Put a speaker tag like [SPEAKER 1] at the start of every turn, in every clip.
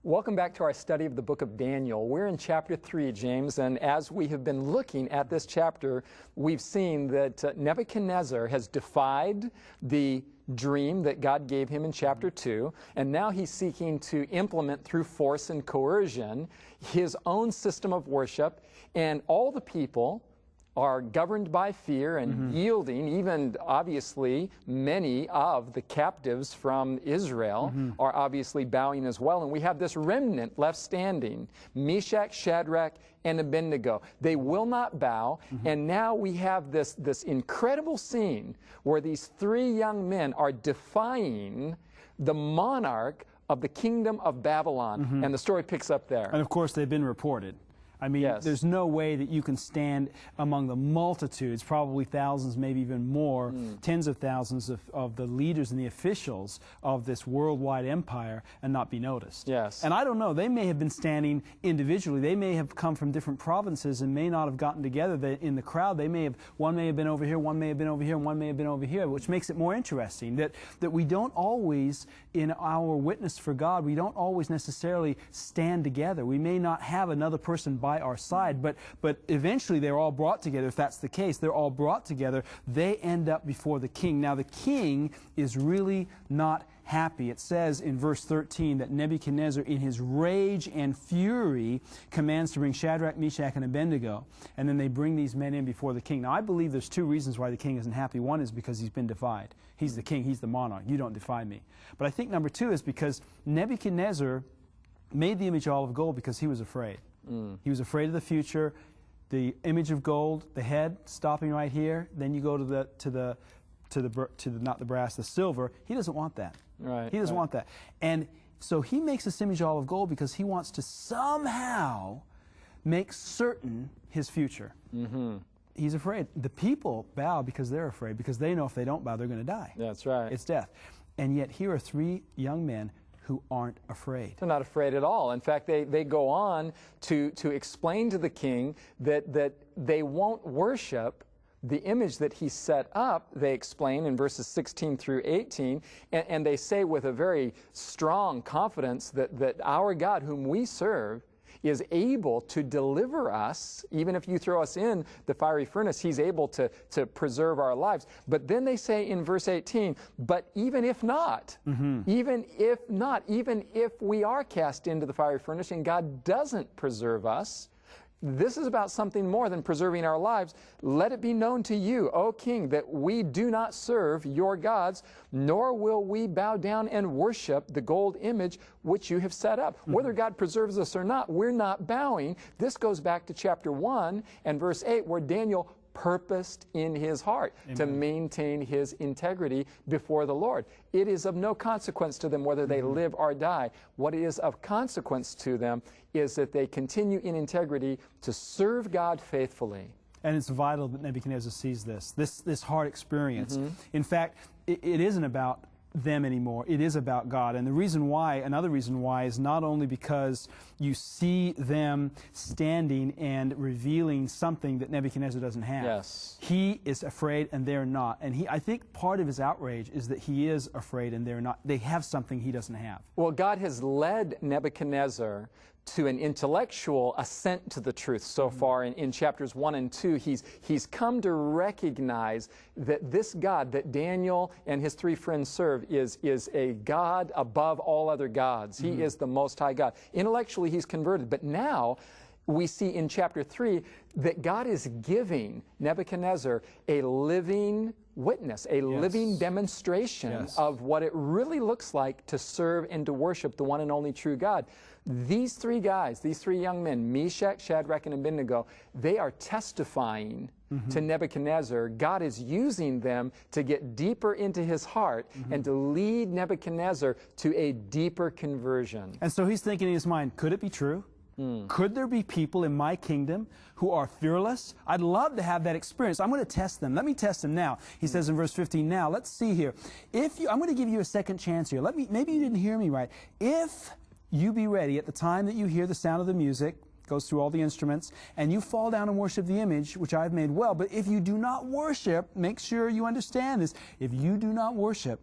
[SPEAKER 1] Welcome back to our study of the book of Daniel. We're in chapter 3, James, and as we have been looking at this chapter, we've seen that Nebuchadnezzar has defied the dream that God gave him in chapter 2, and now he's seeking to implement through force and coercion his own system of worship, and all the people are governed by fear and yielding. Even obviously many of the captives from Israel are obviously bowing as well. And we have this remnant left standing, Meshach, Shadrach, and Abednego. They will not bow. And now we have this incredible scene where these three young men are defying the monarch of the kingdom of Babylon. And the story picks up there.
[SPEAKER 2] And of course they've been reported. I mean, there's no way that you can stand among the multitudes, probably thousands, maybe even more, tens of thousands of the leaders and the officials of this worldwide empire and not be noticed.
[SPEAKER 1] Yes.
[SPEAKER 2] And I don't know, they may have been standing individually. They may have come from different provinces and may not have gotten together in the crowd. They may have, one may have been over here, one may have been over here, and one may have been over here, which makes it more interesting that we don't always, in our witness for God, we don't always necessarily stand together. We may not have another person by our side, but eventually they're all brought together. If that's the case, they're all brought together. They end up before the king. Now the king is really not happy. It says in verse 13 that Nebuchadnezzar, in his rage and fury, commands to bring Shadrach, Meshach, and Abednego, and then they bring these men in before the king. Now I believe there's two reasons why the king isn't happy. One is because he's been defied. He's the king, he's the monarch. You don't defy me. But I think number two is because Nebuchadnezzar made the image all of gold because he was afraid. He was afraid of the future. The image of gold, the head stopping right here. Then you go to the not the brass, the silver. He doesn't want that.
[SPEAKER 1] Right.
[SPEAKER 2] He doesn't want that. And so he makes this image all of gold because he wants to somehow make certain his future. He's afraid. The people bow because they're afraid, because they know if they don't bow, they're going to die.
[SPEAKER 1] That's right.
[SPEAKER 2] It's death. And yet here are three young men who aren't afraid.
[SPEAKER 1] They're not afraid at all. In fact, they go on to explain to the king that they won't worship the image that he set up. They explain in verses 16 through 18, and they say with a very strong confidence that our God, whom we serve, is able to deliver us. Even if you throw us in the fiery furnace, he's able to preserve our lives. But then they say in verse 18, but even if not, even if we are cast into the fiery furnace and God doesn't preserve us, this is about something more than preserving our lives. Let it be known to you, O king, that we do not serve your gods, nor will we bow down and worship the gold image which you have set up. Whether God preserves us or not, we're not bowing. This goes back to chapter 1 and verse 8, where Daniel purposed in his heart to maintain his integrity before the Lord. It is of no consequence to them whether they live or die. What is of consequence to them is that they continue in integrity to serve God faithfully.
[SPEAKER 2] And it's vital that Nebuchadnezzar sees this hard experience. In fact, it isn't about them anymore. It is about God. And the reason why, another reason why, is not only because you see them standing and revealing something that Nebuchadnezzar doesn't have.
[SPEAKER 1] Yes.
[SPEAKER 2] He is afraid and they're not. And I think part of his outrage is that he is afraid and they're not. They have something he doesn't have.
[SPEAKER 1] Well, God has led Nebuchadnezzar to an intellectual assent to the truth so far. In chapters 1 and 2, he's come to recognize that this God that Daniel and his three friends serve is a God above all other gods. He is the Most High God. Intellectually, he's converted. But now we see in chapter 3 that God is giving Nebuchadnezzar a living witness, a living demonstration of what it really looks like to serve and to worship the one and only true God. These three guys, these three young men, Meshach, Shadrach, and Abednego, they are testifying to Nebuchadnezzar. God is using them to get deeper into his heart and to lead Nebuchadnezzar to a deeper conversion.
[SPEAKER 2] And so he's thinking in his mind, could it be true? Could there be people in my kingdom who are fearless? I'd love to have that experience. I'm going to test them. Let me test them now. He says in verse 15, now let's see here. I'm going to give you a second chance here. Maybe you didn't hear me right. If you be ready at the time that you hear the sound of the music, goes through all the instruments, and you fall down and worship the image, which I've made well. But if you do not worship, make sure you understand this. If you do not worship,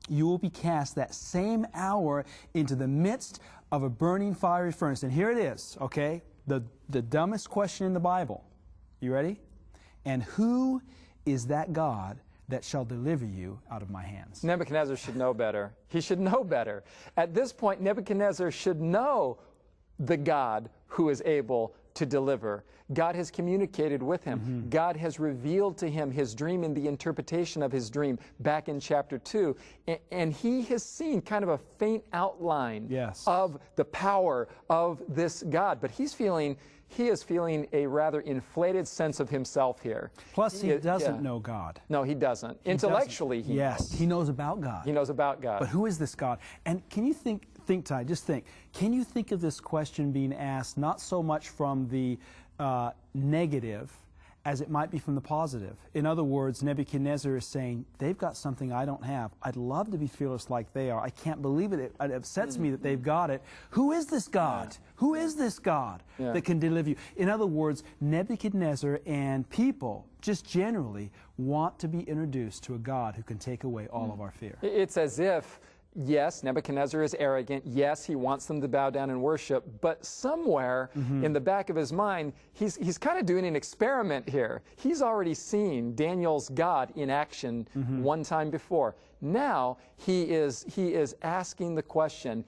[SPEAKER 2] you will be cast that same hour into the midst of a burning fiery furnace. And here it is, okay? The dumbest question in the Bible. You ready? And who is that God that shall deliver you out of my hands?
[SPEAKER 1] Nebuchadnezzar should know better. He should know better. At this point, Nebuchadnezzar should know the God who is able to deliver. God has communicated with him. God has revealed to him his dream and the interpretation of his dream back in chapter 2. And he has seen kind of a faint outline of the power of this God. But he is feeling a rather inflated sense of himself here.
[SPEAKER 2] Plus, he doesn't know God.
[SPEAKER 1] No, he doesn't. Intellectually, he knows.
[SPEAKER 2] He knows about God.
[SPEAKER 1] He knows about God.
[SPEAKER 2] But who is this God? And can you think, Ty, just think, can you think of this question being asked not so much from the negative as it might be from the positive? In other words, Nebuchadnezzar is saying, they've got something I don't have. I'd love to be fearless like they are. I can't believe it. It upsets me that they've got it. Who is this God? Who is this God that can deliver you? In other words, Nebuchadnezzar and people just generally want to be introduced to a God who can take away all of our fear.
[SPEAKER 1] It's as if, yes, Nebuchadnezzar is arrogant. Yes, he wants them to bow down and worship. But somewhere in the back of his mind, he's kind of doing an experiment here. He's already seen Daniel's God in action one time before. Now he is asking the question,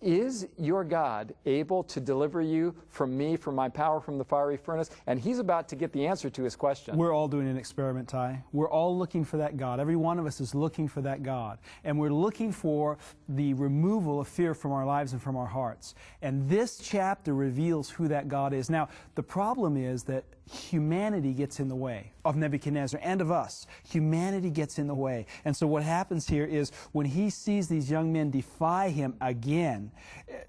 [SPEAKER 1] is your God able to deliver you from me, from my power, from the fiery furnace? And he's about to get the answer to his question.
[SPEAKER 2] We're all doing an experiment, Ty. We're all looking for that God. Every one of us is looking for that God. And we're looking for the removal of fear from our lives and from our hearts. And this chapter reveals who that God is. Now, the problem is that humanity gets in the way of Nebuchadnezzar and of us. Humanity gets in the way. And so what happens here is when he sees these young men defy him again,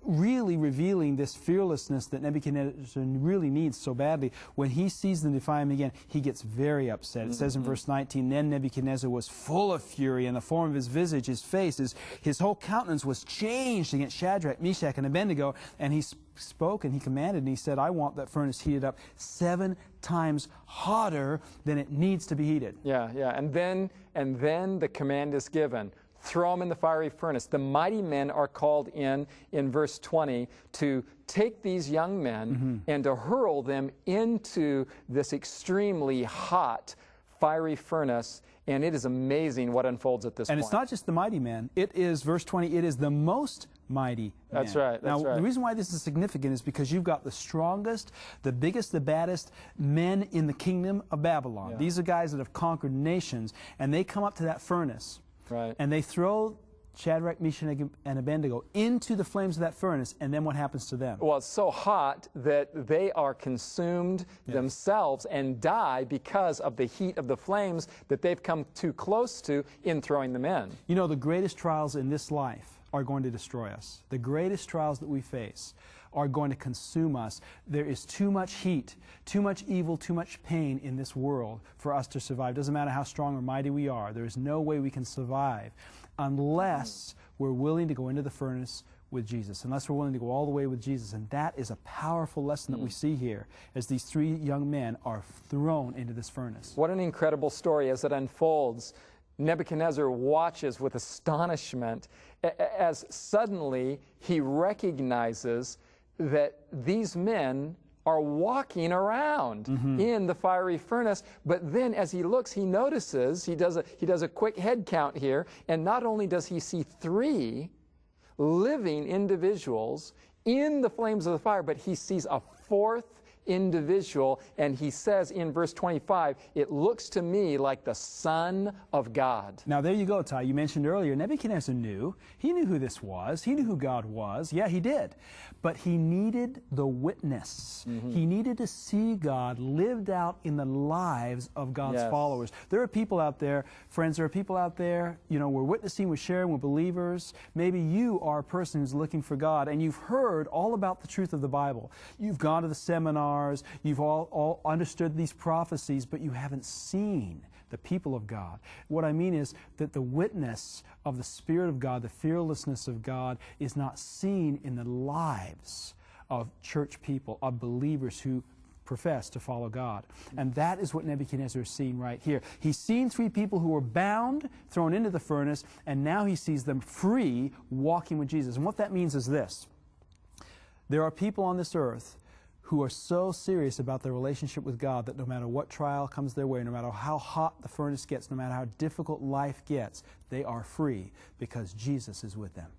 [SPEAKER 2] really revealing this fearlessness that Nebuchadnezzar really needs so badly, when he sees them defy him again, he gets very upset. It says in verse 19, then Nebuchadnezzar was full of fury, and the form of his visage, his face, his whole countenance was changed against Shadrach, Meshach, and Abednego, and he spoke and he commanded and he said, I want that furnace heated up 7 times hotter than it needs to be heated.
[SPEAKER 1] And then the command is given. Throw them in the fiery furnace. The mighty men are called in verse 20 to take these young men and to hurl them into this extremely hot fiery furnace. And it is amazing what unfolds at this point.
[SPEAKER 2] And it's not just the mighty men. It is, verse 20, it is the most mighty men.
[SPEAKER 1] That's right.
[SPEAKER 2] Now, the reason why this is significant is because you've got the strongest, the biggest, the baddest men in the kingdom of Babylon. These are guys that have conquered nations, and they come up to that furnace, and they throw Shadrach, Meshach, and Abednego into the flames of that furnace, and then what happens to them?
[SPEAKER 1] Well, it's so hot that they are consumed themselves and die because of the heat of the flames that they've come too close to in throwing them in.
[SPEAKER 2] You know, the greatest trials in this life are going to destroy us. The greatest trials that we face are going to consume us. There is too much heat, too much evil, too much pain in this world for us to survive. Doesn't matter how strong or mighty we are. There is no way we can survive unless we're willing to go into the furnace with Jesus, unless we're willing to go all the way with Jesus. And that is a powerful lesson that we see here as these 3 young men are thrown into this furnace.
[SPEAKER 1] What an incredible story as it unfolds. Nebuchadnezzar watches with astonishment as suddenly he recognizes that these men are walking around in the fiery furnace. But then as he looks, he notices, he does a quick head count here, and not only does he see 3 living individuals in the flames of the fire, but he sees a 4th individual, and he says in verse 25, it looks to me like the Son of God.
[SPEAKER 2] Now there you go, Ty. You mentioned earlier, Nebuchadnezzar knew. He knew who this was. He knew who God was. Yeah, he did. But he needed the witness. He needed to see God lived out in the lives of God's followers. There are people out there, friends, there are people out there, you know, we're witnessing, we're sharing, we're believers. Maybe you are a person who's looking for God, and you've heard all about the truth of the Bible. You've gone to the seminars, you've all understood these prophecies, but you haven't seen the people of God. What I mean is that the witness of the Spirit of God, the fearlessness of God, is not seen in the lives of church people, of believers who profess to follow God. And that is what Nebuchadnezzar is seeing right here. He's seen three people who were bound, thrown into the furnace, and now he sees them free, walking with Jesus. And what that means is this. There are people on this earth who are so serious about their relationship with God that no matter what trial comes their way, no matter how hot the furnace gets, no matter how difficult life gets, they are free because Jesus is with them.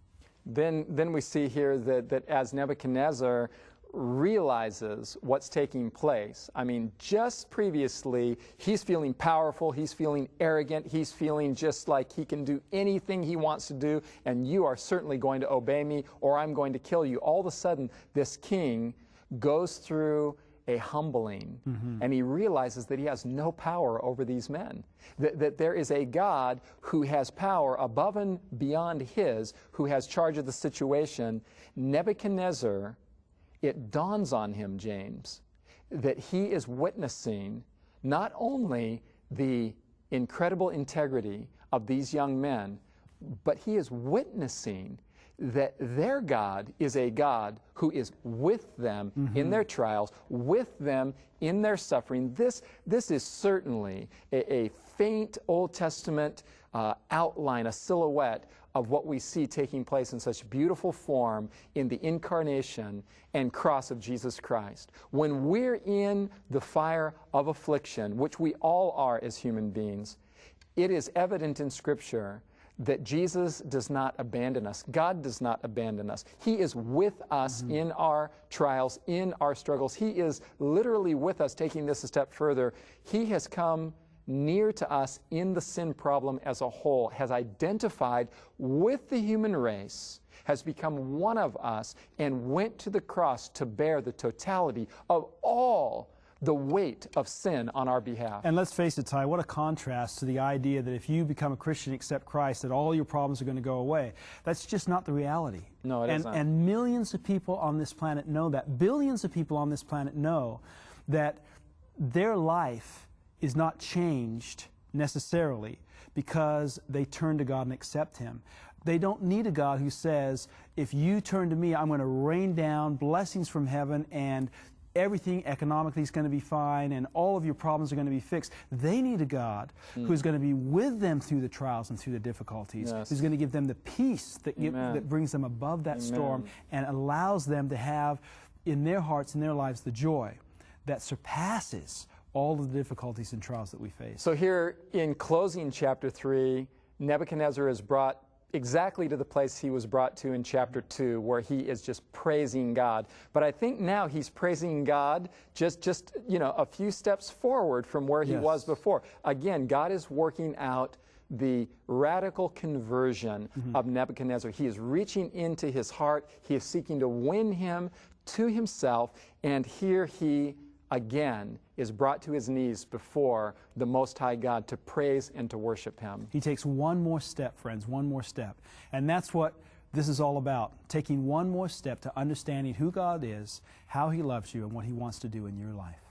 [SPEAKER 1] Then we see here that as Nebuchadnezzar realizes what's taking place, I mean, just previously, he's feeling powerful, he's feeling arrogant, he's feeling just like he can do anything he wants to do, and you are certainly going to obey me or I'm going to kill you. All of a sudden, this king goes through a humbling, and he realizes that he has no power over these men, that there is a God who has power above and beyond his, who has charge of the situation. Nebuchadnezzar, it dawns on him, James, that he is witnessing not only the incredible integrity of these young men, but he is witnessing that their God is a God who is with them in their trials, with them in their suffering. This is certainly a faint Old Testament outline, a silhouette of what we see taking place in such beautiful form in the incarnation and cross of Jesus Christ. When we're in the fire of affliction, which we all are as human beings, it is evident in Scripture that Jesus does not abandon us. God does not abandon us. He is with us in our trials, in our struggles. He is literally with us, taking this a step further. He has come near to us in the sin problem as a whole, has identified with the human race, has become one of us, and went to the cross to bear the totality of all the weight of sin on our behalf.
[SPEAKER 2] And let's face it, Ty, what a contrast to the idea that if you become a Christian, accept Christ, that all your problems are going to go away. That's just not the reality.
[SPEAKER 1] No, it isn't.
[SPEAKER 2] And millions of people on this planet know that. Billions of people on this planet know that their life is not changed necessarily because they turn to God and accept Him. They don't need a God who says, if you turn to me, I'm going to rain down blessings from heaven and everything economically is going to be fine and all of your problems are going to be fixed. They need a God who's going to be with them through the trials and through the difficulties, who's going to give them the peace that brings them above that storm and allows them to have in their hearts and their lives the joy that surpasses all of the difficulties and trials that we face.
[SPEAKER 1] So here in closing chapter 3, Nebuchadnezzar is brought exactly to the place he was brought to in chapter 2, where he is just praising God. But I think now he's praising God just a few steps forward from where he was before. Again, God is working out the radical conversion of Nebuchadnezzar. He is reaching into his heart. He is seeking to win him to himself. And here he again is brought to his knees before the Most High God to praise and to worship Him.
[SPEAKER 2] He takes one more step, friends, one more step. And that's what this is all about, taking one more step to understanding who God is, how He loves you, and what He wants to do in your life.